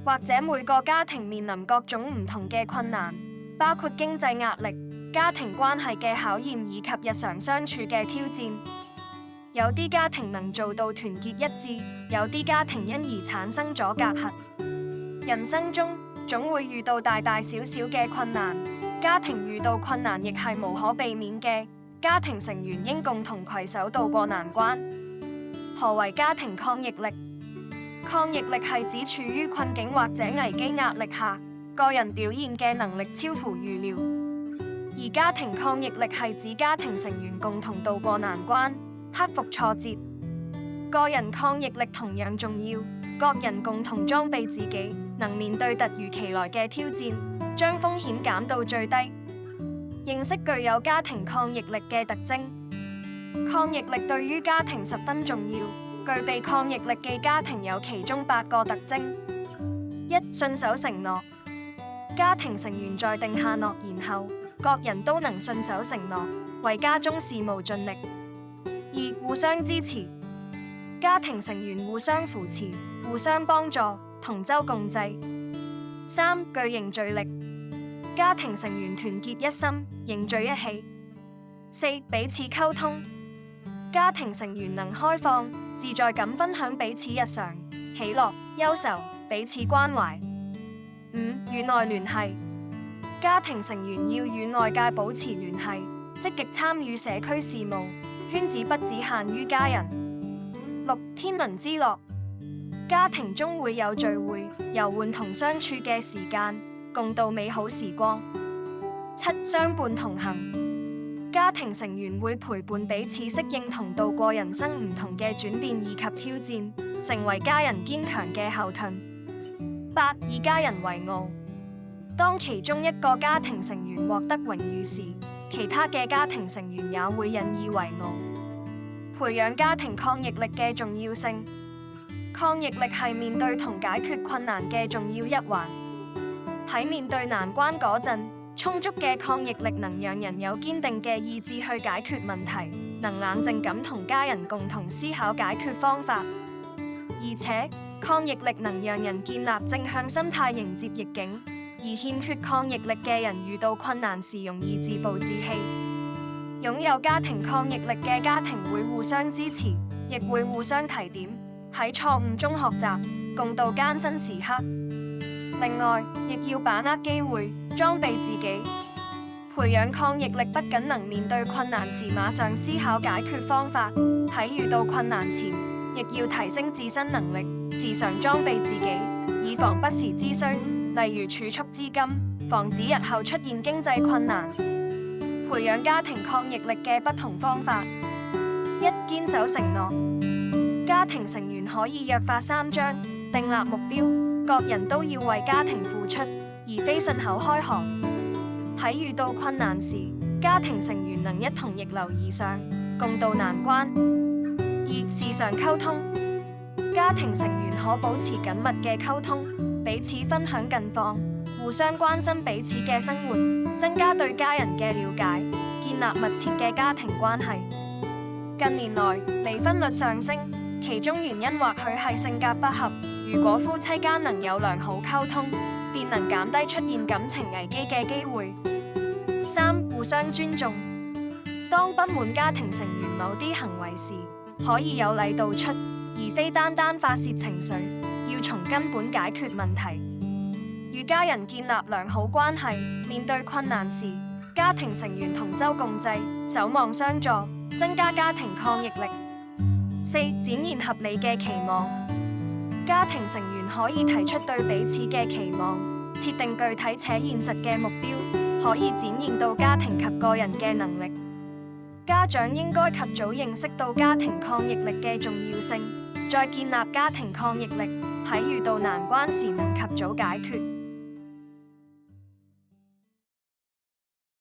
或者每個家庭面臨各種唔同嘅困難，包括經濟壓力、家庭關係嘅考驗以及日常相處嘅挑戰。有啲家庭能做到團結一致，有啲家庭因而產生咗隔閡。人生中總會遇到大大小小嘅困難，家庭遇到困難亦係無可避免嘅，家庭成員應共同攜手渡過難關。何為家庭抗逆力？抗逆力係指處於困境或者危機壓力下，個人表現嘅能力超乎預料；而家庭抗逆力係指家庭成員共同渡過難關，克服挫折。個人抗逆力同樣重要，各人共同裝備自己，能面對突如其來嘅挑戰，將風險減到最低。認識具有家庭抗逆力嘅特徵。抗逆力對於家庭十分重要。具備抗逆力嘅家庭有其中8個特徵： 1. 信守承諾。家庭成員在定下諾言後，各人都能信守承諾，為家中事務盡力。 2. 互相支持。家庭成員互相扶持，互相幫助，同舟共濟。 3. 具凝聚力。家庭成員團結一心，凝聚一起。 4. 彼此溝通。家庭成員能開放、自在咁分享彼此日常喜樂、憂愁，彼此關懷。 5. 與內聯繫。家庭成員要與外界保持聯繫，積極參與社區事務，圈子不只限於家人。 6. 天倫之樂。家庭中會有聚會、遊玩同相處嘅時間，共度美好時光。 7. 相伴同行。家庭成員會陪伴彼此適應同度過人生唔同嘅轉變以及挑戰，成為家人堅強嘅後盾。 8. 以家人為傲。當其中一個家庭成員獲得榮譽時，其他嘅家庭成員也會引以為傲。培養家庭抗逆力嘅重要性。抗逆力係面對同解決困難嘅重要一環。喺面對難關嗰陣，充足嘅抗逆力能讓人有堅定嘅意志去解決問題，能冷靜咁同家人共同思考解決方法。而且抗逆力能讓人建立正向心態迎接逆境，而欠缺抗逆力嘅人遇到困難時容易自暴自棄。擁有家庭抗逆力嘅家庭會互相支持，亦會互相提點，喺錯誤中學習，共度艱辛時刻。另外，亦要把握機會，裝備自己。培養抗逆力不僅能面對困難時馬上思考解決方法，喺遇到困難前，亦要提升自身能力，時常裝備自己，以防不時之需。例如儲蓄資金，防止日後出現經濟困難。培養家庭抗逆力嘅不同方法： 1. 堅守承諾。家庭成員可以約法三章，訂立目標。各人都要為家庭付出，而非信口開河。喺遇到困難時，家庭成員能一同逆流而上，共度難關。 2. 時常溝通。家庭成員可保持緊密嘅溝通，彼此分享近況，互相關心彼此嘅生活，增加對家人嘅了解，建立密切嘅家庭關係。近年來，離婚率上升，其中原因或許係性格不合。如果夫妻間能有良好溝通，便能減低出現感情危機嘅機會。 3. 互相尊重。當不滿家庭成員某啲行為時，可以有禮道出，而非單單發洩情緒，要從根本解決問題。與家人建立良好關係，面對困難時，家庭成員同舟共濟，守望相助，增加家庭抗逆力。 4. 展現合理嘅期望。家庭成員可以提出對彼此嘅期望，設定具體且現實嘅目標，可以展現到家庭及個人嘅能力。家長應該及早認識到家庭抗逆力嘅重要性，再建立家庭抗逆力，喺遇到難關時能及早解決。